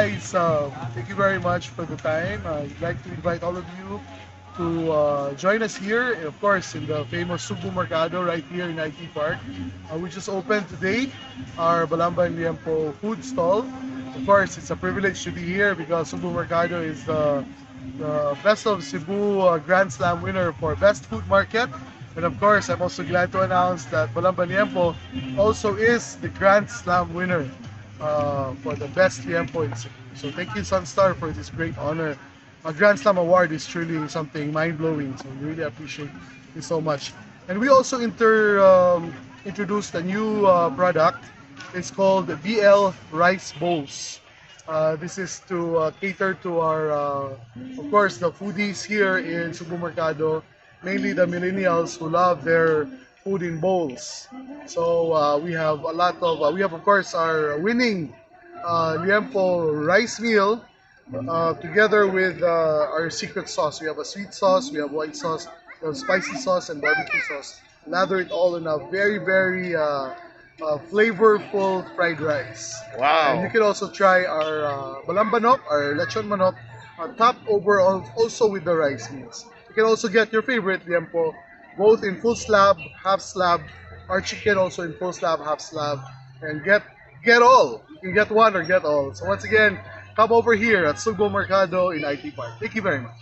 Guys, thank you very much for the time. I'd like to invite all of you to join us here, of course, in the famous Sugbo Mercado right here in IT Park. We just opened today our Balamban Liempo food stall. Of course, it's a privilege to be here because Sugbo Mercado is the Best of Cebu Grand Slam winner for Best Food Market. And of course, I'm also glad to announce that Balamban Liempo also is the Grand Slam winner for the Best Liempo in Cebu. So thank you, Sunstar, for this great honor. A Grand Slam award is truly something mind-blowing. So we really appreciate you so much. And we also introduced a new product. It's called BL Rice Bowls. This is to cater to our, of course, the foodies here in Sugbo Mercado, mainly the millennials who love their food in bowls. So we have a lot of, we have of course our winning Liempo rice meal together with our secret sauce. We have a sweet sauce, we have white sauce, we have spicy sauce, and barbecue sauce. Lather it all in a very, very flavorful fried rice. And you Wow. can also try our Balambanok, our lechon manok, topped over also with the rice meals. You can also get your favorite liempo, both in full slab, half slab, our chicken also in full slab, half slab, and get all. You can get one or get all. So once again, come over here at Sugbo Mercado in IT Park. Thank you very much.